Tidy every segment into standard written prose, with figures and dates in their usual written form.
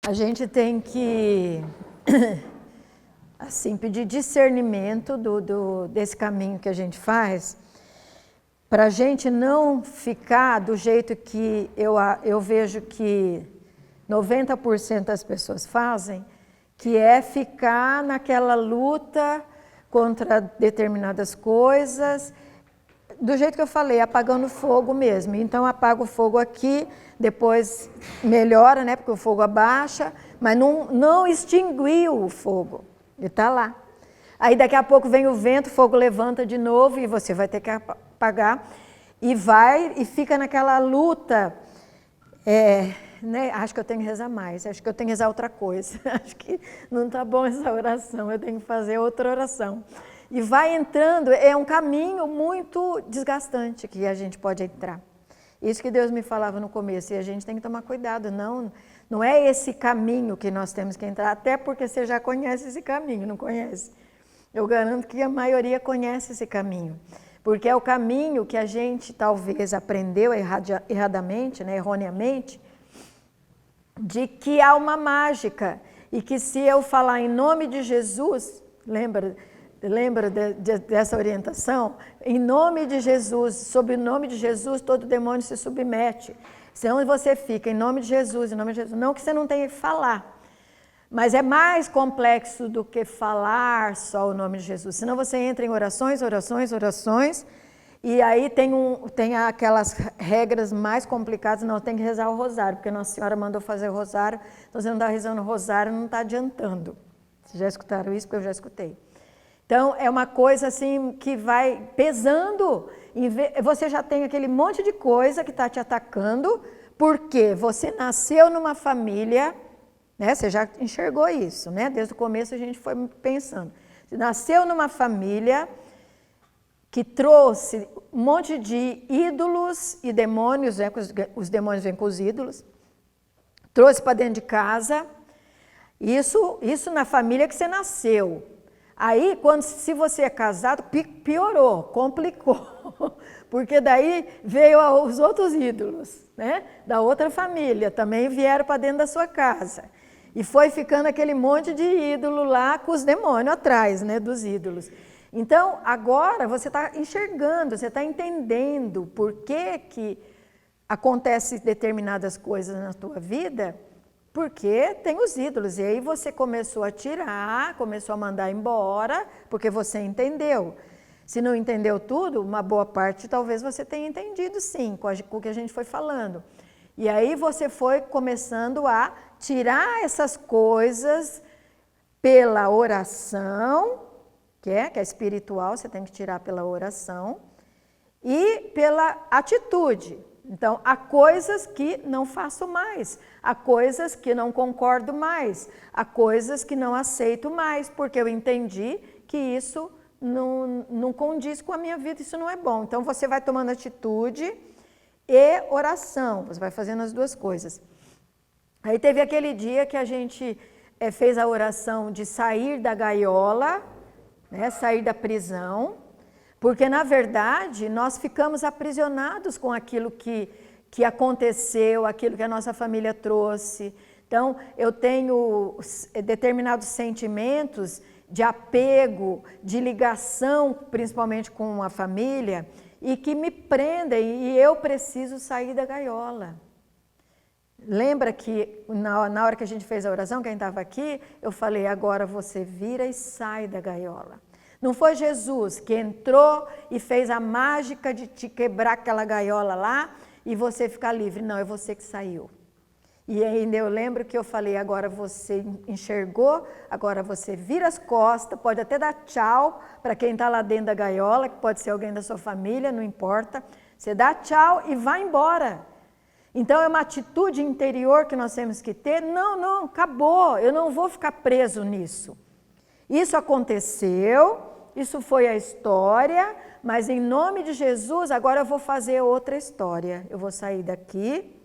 A gente tem que assim, pedir discernimento desse caminho que a gente faz, para a gente não ficar do jeito que eu vejo que 90% das pessoas fazem, que é ficar naquela luta contra determinadas coisas, do jeito que eu falei, apagando fogo mesmo. Então apaga o fogo aqui, depois melhora, né, porque o fogo abaixa, mas não extinguiu o fogo, ele está lá. Aí daqui a pouco vem o vento, o fogo levanta de novo e você vai ter que apagar e fica naquela luta. Né? Acho que eu tenho que rezar mais, acho que eu tenho que rezar outra coisa, acho que não está bom essa oração, eu tenho que fazer outra oração. E vai entrando, é um caminho muito desgastante que a gente pode entrar. Isso que Deus me falava no começo, e a gente tem que tomar cuidado, não é esse caminho que nós temos que entrar, até porque você já conhece esse caminho, não conhece? Eu garanto que a maioria conhece esse caminho, porque é o caminho que a gente talvez aprendeu erradamente, né, erroneamente, de que há uma mágica, e que se eu falar em nome de Jesus, lembra dessa orientação? Em nome de Jesus, sob o nome de Jesus, todo demônio se submete. Senão você fica em nome de Jesus, não que você não tenha que falar, mas é mais complexo do que falar só o nome de Jesus. Senão você entra em orações, e aí tem aquelas regras mais complicadas, não, tem que rezar o rosário, porque Nossa Senhora mandou fazer o rosário, então você não está rezando o rosário, não está adiantando. Vocês já escutaram isso? Porque eu já escutei. Então, é uma coisa assim que vai pesando, você já tem aquele monte de coisa que está te atacando, porque você nasceu numa família, né? Você já enxergou isso, né? Desde o começo a gente foi pensando. Você nasceu numa família que trouxe um monte de ídolos e demônios, né? Os demônios vêm com os ídolos, trouxe para dentro de casa, isso na família que você nasceu. Aí, se você é casado, piorou, complicou, porque daí veio os outros ídolos, né? Da outra família, também vieram para dentro da sua casa. E foi ficando aquele monte de ídolo lá com os demônios atrás, né, dos ídolos. Então, agora você está enxergando, você está entendendo por que acontecem determinadas coisas na tua vida, porque tem os ídolos. E aí você começou a tirar, começou a mandar embora, porque você entendeu. Se não entendeu tudo, uma boa parte talvez você tenha entendido sim, com o que a gente foi falando. E aí você foi começando a tirar essas coisas pela oração, que é espiritual, você tem que tirar pela oração, e pela atitude. Então, há coisas que não faço mais, há coisas que não concordo mais, há coisas que não aceito mais, porque eu entendi que isso não condiz com a minha vida, isso não é bom. Então, você vai tomando atitude e oração, você vai fazendo as duas coisas. Aí teve aquele dia que a gente fez a oração de sair da gaiola, né, sair da prisão, porque, na verdade, nós ficamos aprisionados com aquilo que aconteceu, aquilo que a nossa família trouxe. Então, eu tenho determinados sentimentos de apego, de ligação, principalmente com a família, e que me prendem, e eu preciso sair da gaiola. Lembra que na hora que a gente fez a oração, quem estava aqui, eu falei, agora você vira e sai da gaiola. Não foi Jesus que entrou e fez a mágica de te quebrar aquela gaiola lá e você ficar livre. Não, é você que saiu. E ainda eu lembro que eu falei, agora você enxergou, agora você vira as costas, pode até dar tchau para quem está lá dentro da gaiola, que pode ser alguém da sua família, não importa. Você dá tchau e vai embora. Então é uma atitude interior que nós temos que ter. Não, acabou, eu não vou ficar preso nisso. Isso aconteceu, isso foi a história, mas em nome de Jesus, agora eu vou fazer outra história. Eu vou sair daqui,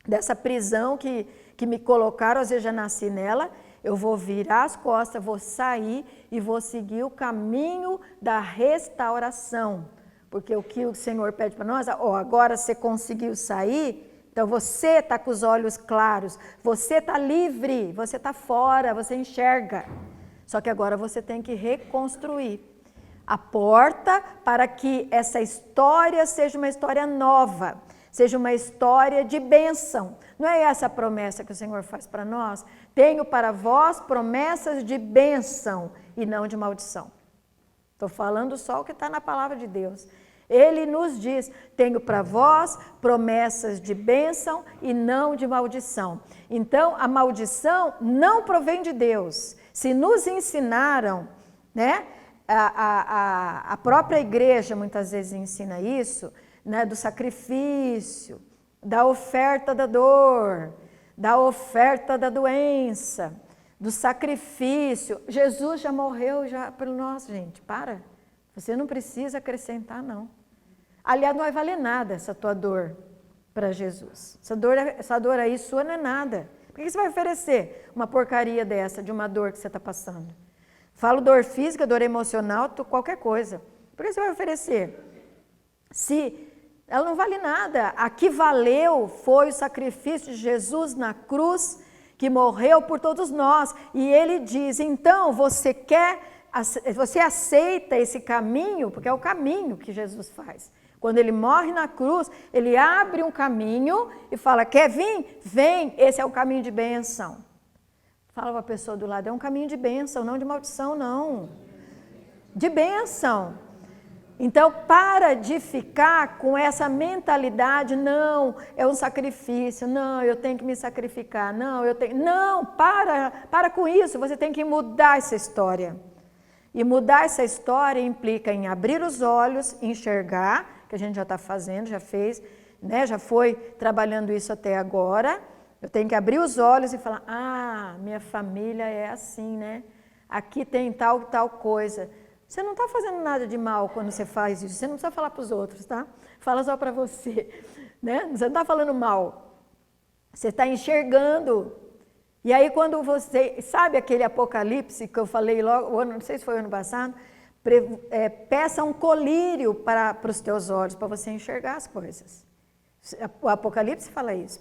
dessa prisão que me colocaram, às vezes já nasci nela, eu vou virar as costas, vou sair e vou seguir o caminho da restauração. Porque o que o Senhor pede para nós, agora você conseguiu sair, Então você está com os olhos claros, você está livre, você está fora, você enxerga. Só que agora você tem que reconstruir a porta para que essa história seja uma história nova, seja uma história de bênção. Não é essa a promessa que o Senhor faz para nós? Tenho para vós promessas de bênção e não de maldição. Estou falando só o que está na palavra de Deus. Ele nos diz, tenho para vós promessas de bênção e não de maldição. Então, a maldição não provém de Deus. Se nos ensinaram, né, a própria igreja muitas vezes ensina isso, né, do sacrifício, da oferta da dor, da oferta da doença, do sacrifício. Jesus já morreu já pelo nosso, gente, para. Você não precisa acrescentar, não. Aliás, não vai valer nada essa tua dor para Jesus. Essa dor aí sua não é nada. Por que você vai oferecer uma porcaria dessa, de uma dor que você está passando? Falo dor física, dor emocional, qualquer coisa. Por que você vai oferecer? Se ela não vale nada. A que valeu foi o sacrifício de Jesus na cruz, que morreu por todos nós. E ele diz, então, você aceita esse caminho, porque é o caminho que Jesus faz. Quando ele morre na cruz, ele abre um caminho e fala, quer vir? Vem, esse é o caminho de bênção. Fala para a pessoa do lado, é um caminho de bênção, não de maldição, não. De bênção. Então, para de ficar com essa mentalidade, não, é um sacrifício, não, eu tenho que me sacrificar, não, para com isso, você tem que mudar essa história. E mudar essa história implica em abrir os olhos, enxergar, que a gente já está fazendo, já fez, né, já foi trabalhando isso até agora. Eu tenho que abrir os olhos e falar, minha família é assim, né? Aqui tem tal coisa. Você não está fazendo nada de mal quando você faz isso. Você não precisa falar para os outros, tá? Fala só para você, né? Você não está falando mal. Você está enxergando. E aí quando você... Sabe aquele apocalipse que eu falei logo, não sei se foi ano passado? Peça um colírio para os teus olhos, para você enxergar as coisas. O Apocalipse fala isso.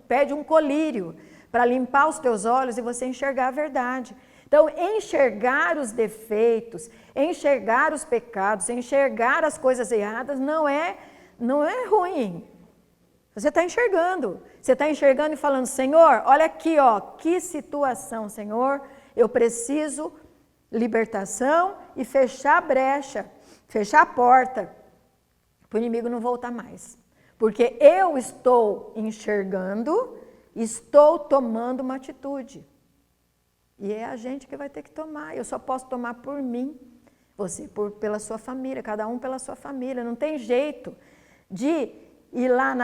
Pede um colírio para limpar os teus olhos e você enxergar a verdade. Então, enxergar os defeitos, enxergar os pecados, enxergar as coisas erradas não é ruim. Você está enxergando. Você está enxergando e falando, Senhor, olha aqui, ó, que situação, Senhor, eu preciso libertação e fechar a brecha, fechar a porta, para o inimigo não voltar mais. Porque eu estou enxergando, estou tomando uma atitude. E é a gente que vai ter que tomar. Eu só posso tomar por mim, você pela sua família, cada um pela sua família. Não tem jeito de ir lá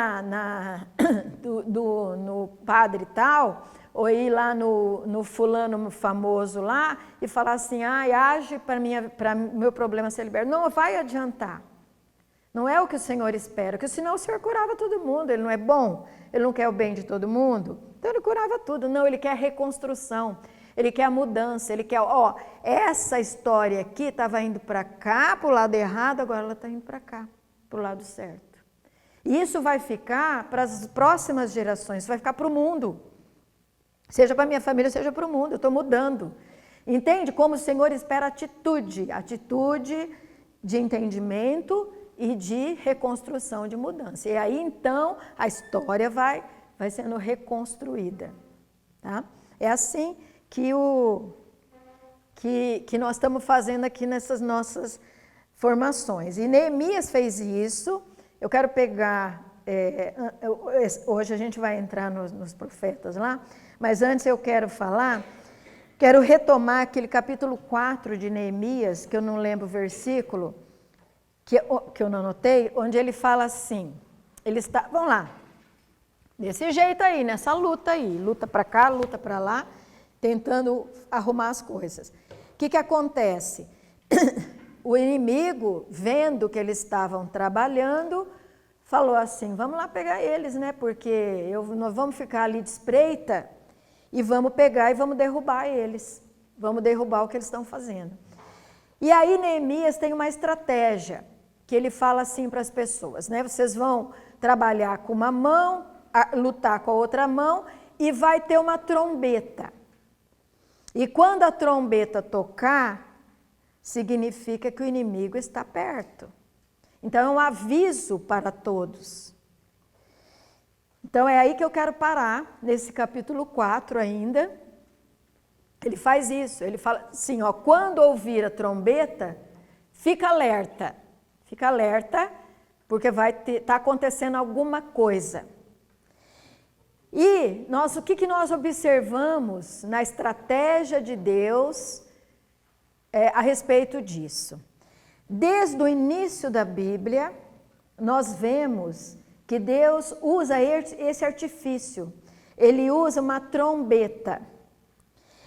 no padre tal, ou ir lá no fulano famoso lá e falar assim, age para meu problema ser liberto. Não vai adiantar. Não é o que o Senhor espera, porque senão o Senhor curava todo mundo. Ele não é bom? Ele não quer o bem de todo mundo? Então ele curava tudo. Não, ele quer a reconstrução, ele quer a mudança, ele quer, essa história aqui estava indo para cá, para o lado errado, agora ela está indo para cá, para o lado certo. E isso vai ficar para as próximas gerações, vai ficar para o mundo. Seja para a minha família, seja para o mundo, eu estou mudando. Entende? Como o Senhor espera atitude de entendimento e de reconstrução, de mudança. E aí, então, a história vai sendo reconstruída. Tá? É assim que nós estamos fazendo aqui nessas nossas formações. E Neemias fez isso. Eu quero pegar... hoje a gente vai entrar nos profetas lá, mas antes eu quero retomar aquele capítulo 4 de Neemias, que eu não lembro o versículo, que eu não anotei, onde ele fala assim, vamos lá, desse jeito aí, nessa luta aí, luta para cá, luta para lá, tentando arrumar as coisas. O que acontece? O inimigo, vendo que eles estavam trabalhando, falou assim, vamos lá pegar eles, né? Porque nós vamos ficar ali de espreita e vamos pegar e vamos derrubar eles. Vamos derrubar o que eles estão fazendo. E aí Neemias tem uma estratégia, que ele fala assim para as pessoas, né? Vocês vão trabalhar com uma mão, lutar com a outra mão, e vai ter uma trombeta. E quando a trombeta tocar, significa que o inimigo está perto. Então é um aviso para todos. Então é aí que eu quero parar, nesse capítulo 4 ainda. Ele faz isso, ele fala assim, ó, quando ouvir a trombeta, fica alerta, porque vai estar acontecendo alguma coisa. E o que nós observamos na estratégia de Deus a respeito disso? Desde o início da Bíblia, nós vemos que Deus usa esse artifício, ele usa uma trombeta.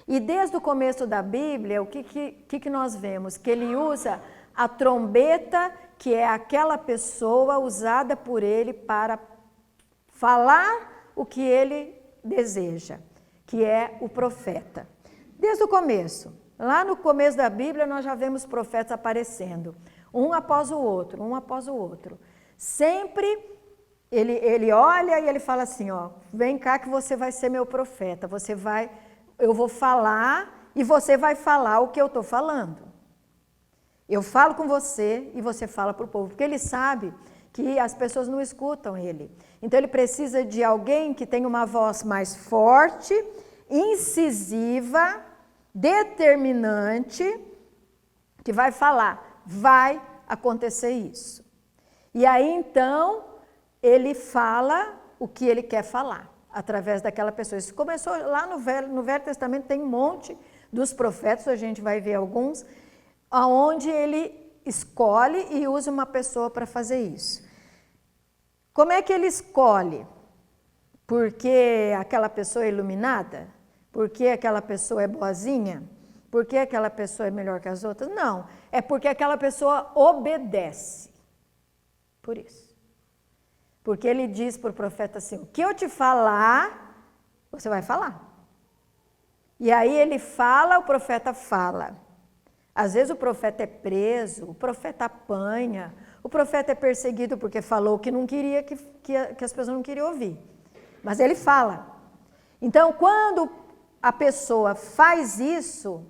E desde o começo da Bíblia, o que nós vemos? Que ele usa a trombeta, que é aquela pessoa usada por ele para falar o que ele deseja, que é o profeta. Desde o começo, lá no começo da Bíblia, nós já vemos profetas aparecendo, um após o outro. Sempre ele olha e ele fala assim, ó, vem cá que você vai ser meu profeta, eu vou falar e você vai falar o que eu estou falando. Eu falo com você e você fala para o povo, porque ele sabe que as pessoas não escutam ele. Então ele precisa de alguém que tenha uma voz mais forte, incisiva, determinante, que vai falar, vai acontecer isso. E aí então ele fala o que ele quer falar, através daquela pessoa. Isso começou lá no Velho Testamento, tem um monte dos profetas, a gente vai ver alguns, onde ele escolhe e usa uma pessoa para fazer isso. Como é que ele escolhe? Porque aquela pessoa é iluminada? Porque aquela pessoa é boazinha? Porque aquela pessoa é melhor que as outras? Não, é porque aquela pessoa obedece. Por isso. Porque ele diz para o profeta assim, o que eu te falar, você vai falar. E aí ele fala, o profeta fala. Às vezes o profeta é preso, o profeta apanha, o profeta é perseguido porque falou que não queria, que as pessoas não queriam ouvir. Mas ele fala. Então, quando a pessoa faz isso,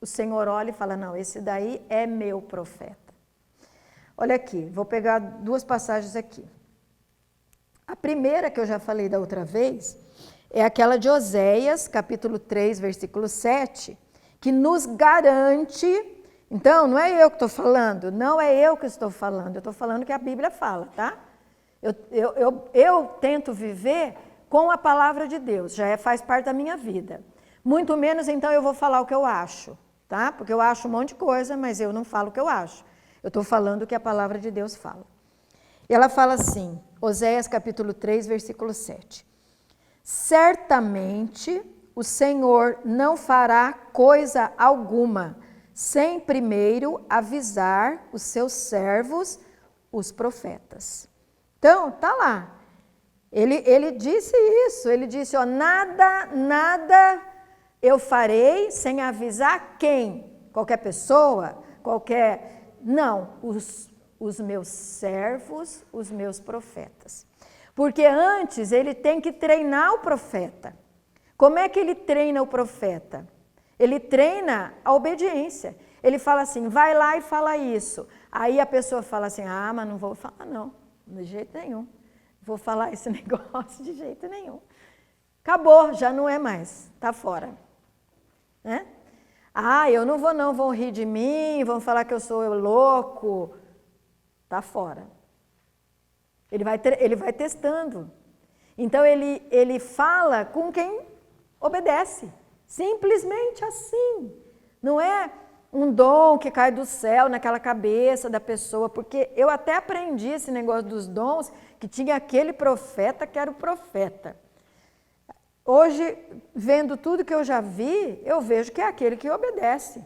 o Senhor olha e fala, não, esse daí é meu profeta. Olha aqui, vou pegar duas passagens aqui. A primeira, que eu já falei da outra vez, é aquela de Oséias, capítulo 3, versículo 7, que nos garante, então não é eu que estou falando, não é eu que estou falando, eu estou falando que a Bíblia fala, tá? Eu tento viver com a palavra de Deus, faz parte da minha vida. Muito menos então eu vou falar o que eu acho, tá? Porque eu acho um monte de coisa, mas eu não falo o que eu acho. Eu estou falando o que a palavra de Deus fala. E ela fala assim, Oséias capítulo 3, versículo 7. Certamente o Senhor não fará coisa alguma, sem primeiro avisar os seus servos, os profetas. Então, tá lá. Ele disse isso, ele disse, ó, nada eu farei sem avisar quem? Qualquer pessoa? Não, os meus servos, os meus profetas. Porque antes ele tem que treinar o profeta. Como é que ele treina o profeta? Ele treina a obediência. Ele fala assim, vai lá e fala isso. Aí a pessoa fala assim, mas não vou falar não, de jeito nenhum. Vou falar esse negócio de jeito nenhum. Acabou, já não é mais, está fora. Né? Eu não vou não, vão rir de mim, vão falar que eu sou louco. Está fora. Ele vai testando. Então ele fala com quem obedece. Simplesmente assim. Não é um dom que cai do céu naquela cabeça da pessoa, porque eu até aprendi esse negócio dos dons, que tinha aquele profeta que era o profeta. Hoje, vendo tudo que eu já vi, eu vejo que é aquele que obedece.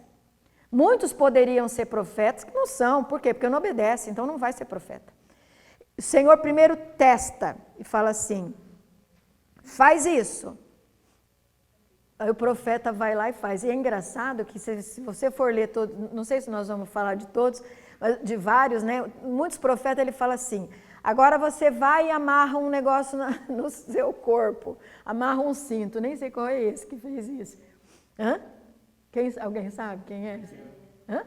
Muitos poderiam ser profetas que não são. Por quê? Porque não obedece, então não vai ser profeta. O Senhor primeiro testa e fala assim, faz isso. Aí o profeta vai lá e faz. E é engraçado que se você for ler todos, não sei se nós vamos falar de todos, mas de vários, né? Muitos profetas ele fala assim, Agora você vai e amarra um negócio no seu corpo. Amarra um cinto. Nem sei qual é esse que fez isso. Hã? Alguém sabe quem é esse? Hã?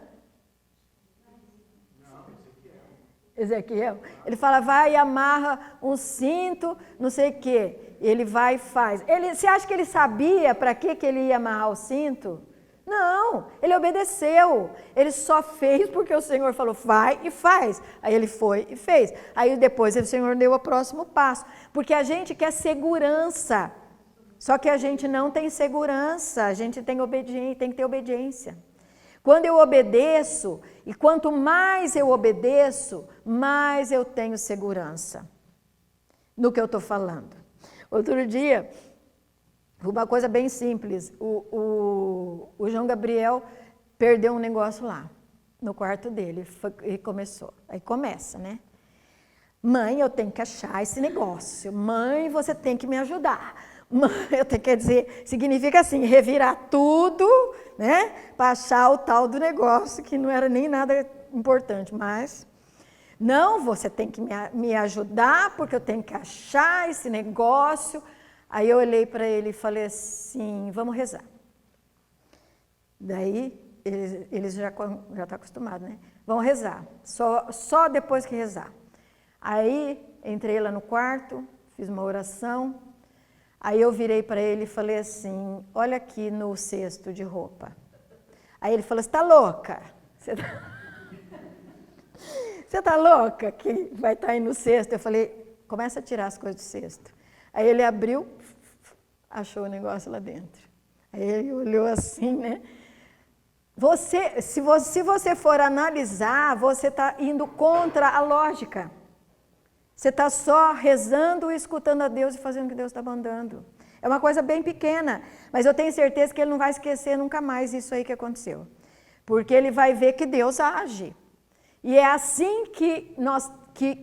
Ezequiel. Ele fala, vai e amarra um cinto, não sei o quê. Ele vai e faz. Você acha que ele sabia para que ele ia amarrar o cinto? Não, ele obedeceu. Ele só fez porque o Senhor falou, vai e faz. Aí ele foi e fez. Aí depois o Senhor deu o próximo passo. Porque a gente quer segurança. Só que a gente não tem segurança. A gente tem que ter obediência. Quando eu obedeço, e quanto mais eu obedeço, mais eu tenho segurança no que eu estou falando. Outro dia, uma coisa bem simples, o João Gabriel perdeu um negócio lá, no quarto dele, e começou. Aí começa, né? Mãe, eu tenho que achar esse negócio. Mãe, você tem que me ajudar. Mãe, quer dizer, significa assim, revirar tudo, né? Para achar o tal do negócio, que não era nem nada importante, mas... Não, você tem que me ajudar, porque eu tenho que achar esse negócio. Aí eu olhei para ele e falei assim, vamos rezar. Daí, eles já estão acostumados, né? Vamos rezar, só depois que rezar. Aí, entrei lá no quarto, fiz uma oração. Aí eu virei para ele e falei assim, olha aqui no cesto de roupa. Aí ele falou, você está louca? Você está louca que vai estar aí no cesto? Eu falei, começa a tirar as coisas do cesto. Aí ele abriu, achou o negócio lá dentro. Aí ele olhou assim, né? Se você for analisar, você está indo contra a lógica. Você está só rezando, escutando a Deus e fazendo o que Deus está mandando. É uma coisa bem pequena, mas eu tenho certeza que ele não vai esquecer nunca mais isso aí que aconteceu. Porque ele vai ver que Deus age. E é assim que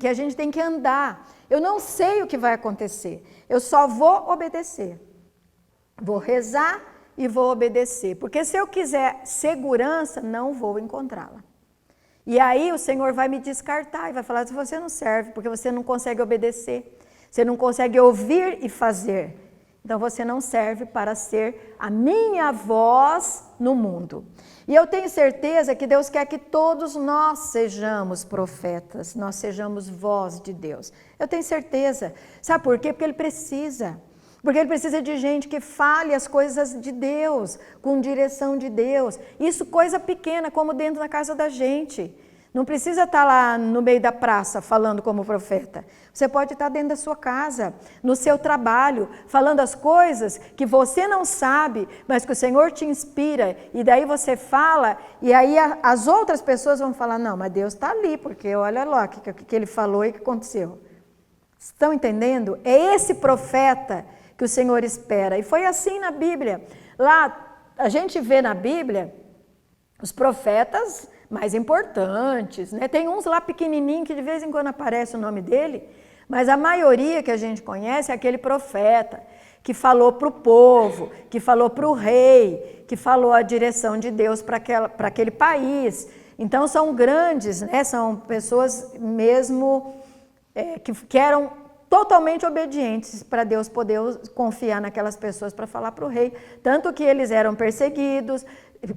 a gente tem que andar. Eu não sei o que vai acontecer, eu só vou obedecer. Vou rezar e vou obedecer. Porque se eu quiser segurança, não vou encontrá-la. E aí o Senhor vai me descartar e vai falar, você não serve, porque você não consegue obedecer. Você não consegue ouvir e fazer. Então você não serve para ser a minha voz no mundo. E eu tenho certeza que Deus quer que todos nós sejamos profetas, nós sejamos voz de Deus. Eu tenho certeza. Sabe por quê? Porque Ele precisa. Porque Ele precisa de gente que fale as coisas de Deus, com direção de Deus. Isso coisa pequena, como dentro da casa da gente. Não precisa estar lá no meio da praça falando como profeta. Você pode estar dentro da sua casa, no seu trabalho, falando as coisas que você não sabe, mas que o Senhor te inspira. E daí você fala, e aí as outras pessoas vão falar, não, mas Deus está ali, porque olha lá o que Ele falou e o que aconteceu. Estão entendendo? É esse profeta que o Senhor espera. E foi assim na Bíblia. Lá, a gente vê na Bíblia os profetas mais importantes, né? Tem uns lá pequenininhos que de vez em quando aparece o nome dele, mas a maioria que a gente conhece é aquele profeta que falou para o povo, que falou para o rei, que falou a direção de Deus para aquele país. Então são grandes, né? São pessoas mesmo que eram totalmente obedientes para Deus poder confiar naquelas pessoas para falar para o rei. Tanto que eles eram perseguidos,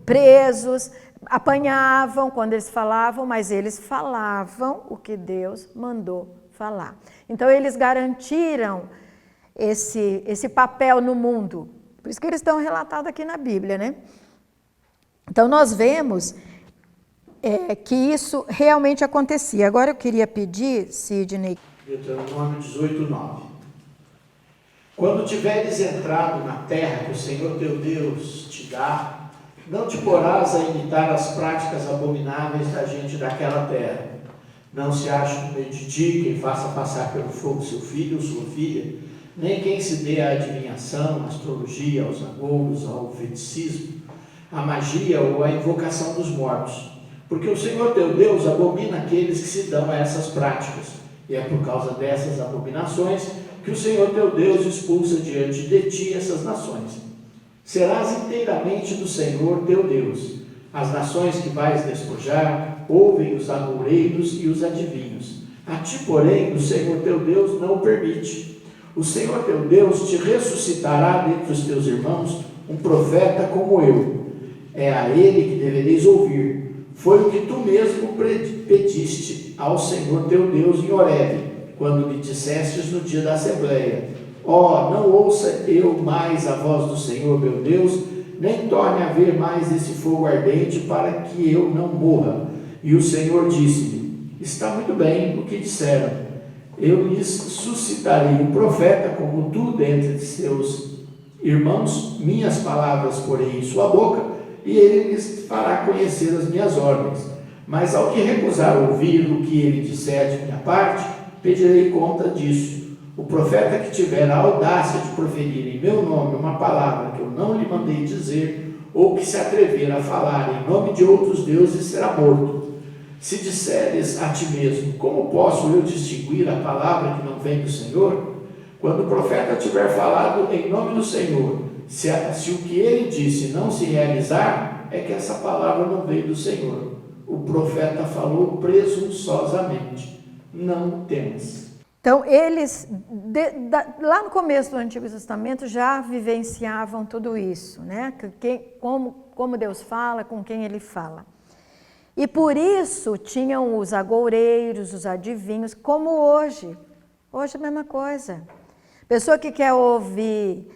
presos, apanhavam quando eles falavam, mas eles falavam o que Deus mandou falar. Então eles garantiram esse papel no mundo. Por isso que eles estão relatados aqui na Bíblia, né? Então nós vemos que isso realmente acontecia. Agora eu queria pedir, Sidney... Deuteronômio 18:9. Quando tiveres entrado na terra que o Senhor teu Deus te dá, não te porás a imitar as práticas abomináveis da gente daquela terra. Não se ache no meio de ti quem faça passar pelo fogo seu filho ou sua filha, nem quem se dê à adivinhação, à astrologia, aos agouros, ao feiticismo, à magia ou à invocação dos mortos. Porque o Senhor teu Deus abomina aqueles que se dão a essas práticas. E é por causa dessas abominações que o Senhor teu Deus expulsa diante de ti essas nações. Serás inteiramente do Senhor teu Deus. As nações que vais despojar ouvem os agoureiros e os adivinhos. A ti, porém, o Senhor teu Deus não o permite. O Senhor teu Deus te ressuscitará dentre os teus irmãos um profeta como eu. É a ele que devereis ouvir. Foi o que tu mesmo pediste ao Senhor teu Deus em Horebe, quando lhe dissestes no dia da assembleia: ó, não ouça eu mais a voz do Senhor meu Deus, nem torne a haver mais esse fogo ardente, para que eu não morra. E o Senhor disse-me: está muito bem o que disseram. Eu lhes suscitarei um profeta como tu dentre seus irmãos, minhas palavras porei em sua boca, e ele lhes fará conhecer as minhas ordens. Mas ao que recusar ouvir o que ele disser de minha parte, pedirei conta disso. O profeta que tiver a audácia de proferir em meu nome uma palavra que eu não lhe mandei dizer, ou que se atrever a falar em nome de outros deuses, será morto. Se disseres a ti mesmo: como posso eu distinguir a palavra que não vem do Senhor? Quando o profeta tiver falado em nome do Senhor, se o que ele disse não se realizar, é que essa palavra não veio do Senhor. O profeta falou presunçosamente. Não temas. Então, eles, lá no começo do Antigo Testamento, já vivenciavam tudo isso, né? Como Deus fala, com quem Ele fala. E por isso tinham os agoureiros, os adivinhos, como hoje. Hoje é a mesma coisa. Pessoa que quer ouvir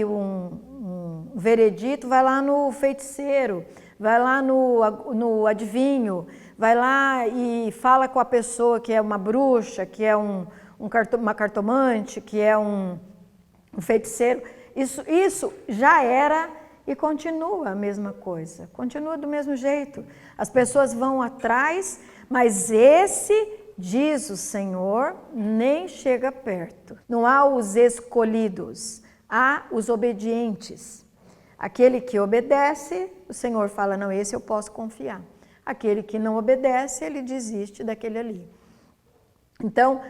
um veredito, vai lá no feiticeiro, vai lá no adivinho, vai lá e fala com a pessoa que é uma bruxa, que é uma cartomante, que é um feiticeiro. Isso já era e continua a mesma coisa, continua do mesmo jeito. As pessoas vão atrás, mas esse, diz o Senhor, nem chega perto. Não há os escolhidos, há os obedientes. Aquele que obedece, o Senhor fala: não, esse eu posso confiar. Aquele que não obedece, ele desiste daquele ali. Então,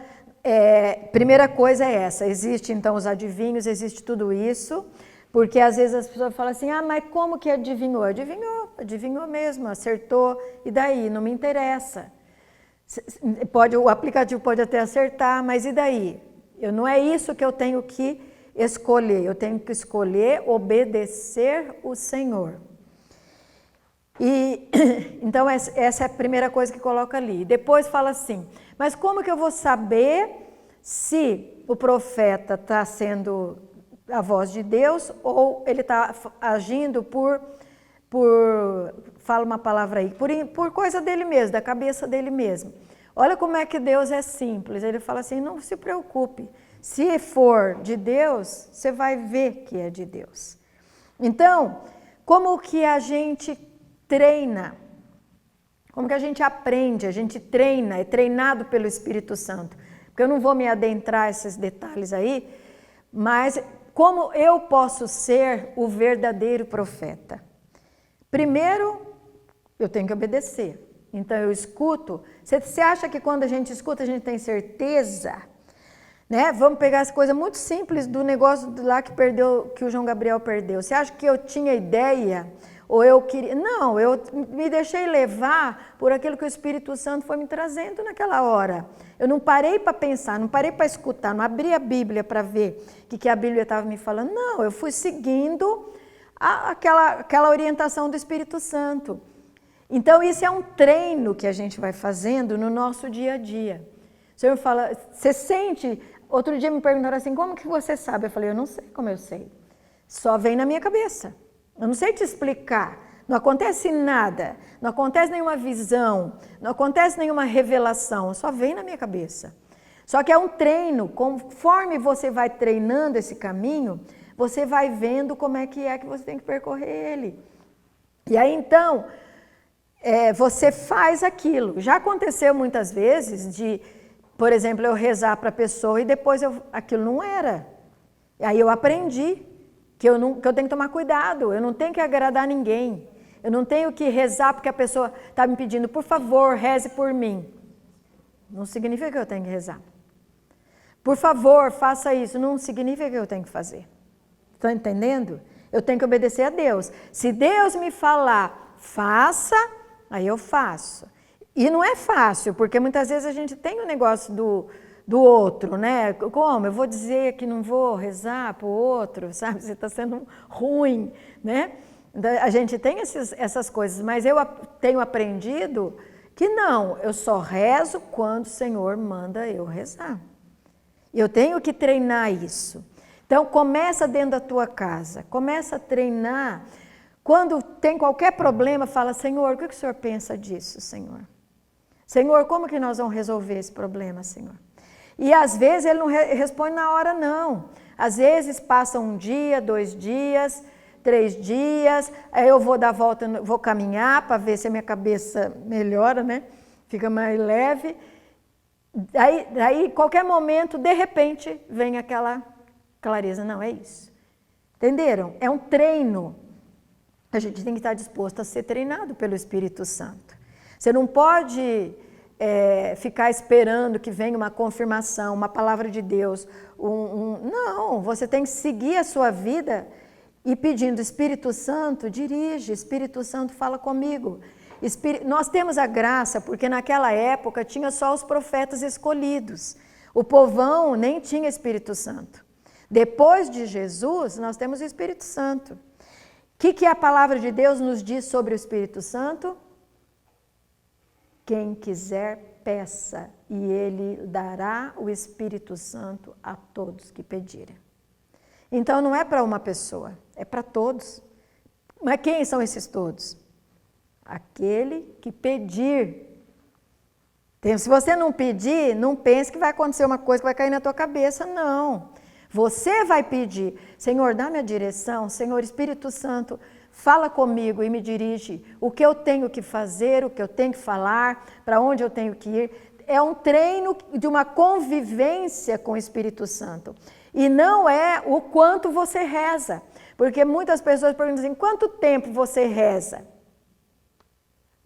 primeira coisa é essa: existe então os adivinhos, existe tudo isso, porque às vezes as pessoas falam assim: ah, mas como que adivinhou? Adivinhou mesmo, acertou, e daí? Não me interessa. O aplicativo pode até acertar, mas e daí? Não é isso que eu tenho que escolher, eu tenho que escolher obedecer o Senhor. E então essa é a primeira coisa que coloca ali. Depois fala assim: mas como que eu vou saber se o profeta está sendo a voz de Deus ou ele está agindo fala uma palavra aí, por coisa dele mesmo, da cabeça dele mesmo? Olha como é que Deus é simples. Ele fala assim: não se preocupe, se for de Deus, você vai ver que é de Deus. Então, como que a gente treina? Como que a gente aprende? A gente treina, é treinado pelo Espírito Santo. Porque eu não vou me adentrar esses detalhes aí, mas como eu posso ser o verdadeiro profeta? Primeiro, eu tenho que obedecer. Então eu escuto. Você acha que quando a gente escuta a gente tem certeza? Né? Vamos pegar essa coisa muito simples do negócio lá que o João Gabriel perdeu. Você acha que eu tinha ideia? Ou eu queria... Não, eu me deixei levar por aquilo que o Espírito Santo foi me trazendo naquela hora. Eu não parei para pensar, não parei para escutar, não abri a Bíblia para ver o que a Bíblia estava me falando. Não, eu fui seguindo aquela orientação do Espírito Santo. Então, isso é um treino que a gente vai fazendo no nosso dia a dia. O Senhor fala, você sente... Outro dia me perguntaram assim: como que você sabe? Eu falei: eu não sei como eu sei. Só vem na minha cabeça. Eu não sei te explicar. Não acontece nada. Não acontece nenhuma visão. Não acontece nenhuma revelação. Só vem na minha cabeça. Só que é um treino. Conforme você vai treinando esse caminho, você vai vendo como é que você tem que percorrer ele. E aí, então, você faz aquilo. Já aconteceu muitas vezes de... Por exemplo, eu rezar para a pessoa e depois aquilo não era. Aí eu aprendi que eu tenho que tomar cuidado, eu não tenho que agradar ninguém. Eu não tenho que rezar porque a pessoa está me pedindo: por favor, reze por mim. Não significa que eu tenho que rezar. Por favor, faça isso. Não significa que eu tenho que fazer. Estão entendendo? Eu tenho que obedecer a Deus. Se Deus me falar, faça, aí eu faço. E não é fácil, porque muitas vezes a gente tem o negócio do outro, né? Como? Eu vou dizer que não vou rezar para o outro, sabe? Você está sendo ruim, né? A gente tem essas coisas, mas eu tenho aprendido que não, eu só rezo quando o Senhor manda eu rezar. Eu tenho que treinar isso. Então, começa dentro da tua casa, começa a treinar. Quando tem qualquer problema, fala, Senhor, o que o Senhor pensa disso, Senhor? Senhor, como que nós vamos resolver esse problema, Senhor? E às vezes ele não responde na hora, não. Às vezes passa 1 dia, 2 dias, 3 dias, aí eu vou dar a volta, vou caminhar para ver se a minha cabeça melhora, né? Fica mais leve. Daí, qualquer momento, de repente, vem aquela clareza. Não, é isso. Entenderam? É um treino. A gente tem que estar disposto a ser treinado pelo Espírito Santo. Você não pode ficar esperando que venha uma confirmação, uma palavra de Deus. Não, você tem que seguir a sua vida e pedindo, Espírito Santo, dirige, Espírito Santo, fala comigo. Nós temos a graça, porque naquela época tinha só os profetas escolhidos. O povão nem tinha Espírito Santo. Depois de Jesus, nós temos o Espírito Santo. O que a palavra de Deus nos diz sobre o Espírito Santo? Quem quiser, peça, e Ele dará o Espírito Santo a todos que pedirem. Então, não é para uma pessoa, é para todos. Mas quem são esses todos? Aquele que pedir. Se você não pedir, não pense que vai acontecer uma coisa que vai cair na tua cabeça, não. Você vai pedir, Senhor, dá-me a direção, Senhor, Espírito Santo, fala comigo e me dirige o que eu tenho que fazer, o que eu tenho que falar, para onde eu tenho que ir. É um treino de uma convivência com o Espírito Santo. E não é o quanto você reza. Porque muitas pessoas perguntam assim, quanto tempo você reza?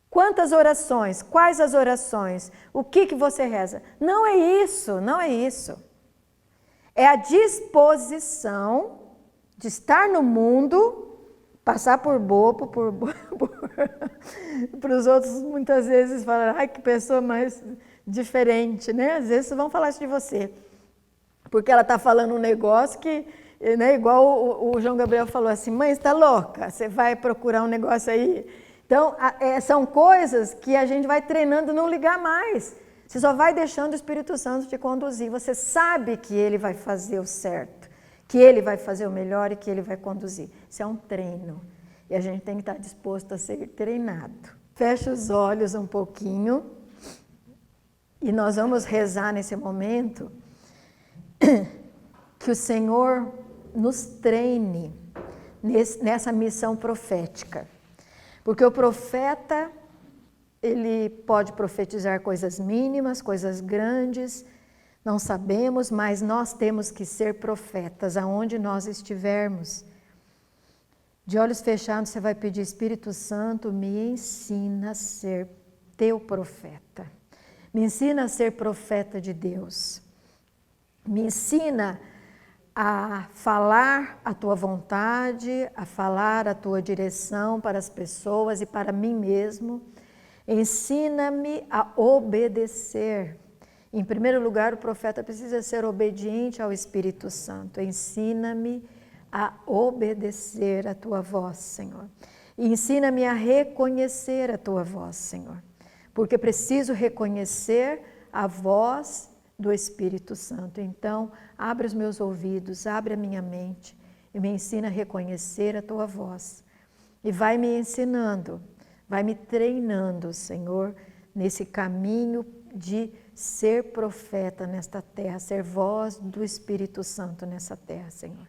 Quantas orações? Quais as orações? O que você reza? Não é isso, não é isso. É a disposição de estar no mundo, passar por bobo, para os outros muitas vezes falar, ai, que pessoa mais diferente, né? Às vezes vão falar isso de você, porque ela está falando um negócio que, né, igual o João Gabriel falou assim, mãe, você está louca? Você vai procurar um negócio aí? Então, são coisas que a gente vai treinando não ligar mais. Você só vai deixando o Espírito Santo te conduzir. Você sabe que Ele vai fazer o certo, que Ele vai fazer o melhor e que Ele vai conduzir. Isso é um treino. E a gente tem que estar disposto a ser treinado. Fecha os olhos um pouquinho. E nós vamos rezar nesse momento que o Senhor nos treine nessa missão profética. Porque o profeta, ele pode profetizar coisas mínimas, coisas grandes, não sabemos, mas nós temos que ser profetas aonde nós estivermos. De olhos fechados, você vai pedir, Espírito Santo, me ensina a ser teu profeta. Me ensina a ser profeta de Deus. Me ensina a falar a tua vontade, a falar a tua direção para as pessoas e para mim mesmo. Ensina-me a obedecer. Em primeiro lugar, o profeta precisa ser obediente ao Espírito Santo. Ensina-me a obedecer a tua voz, Senhor. E ensina-me a reconhecer a tua voz, Senhor. Porque preciso reconhecer a voz do Espírito Santo. Então, abre os meus ouvidos, abre a minha mente e me ensina a reconhecer a tua voz. E vai me ensinando, vai me treinando, Senhor, nesse caminho de ser profeta nesta terra, ser voz do Espírito Santo nessa terra, Senhor.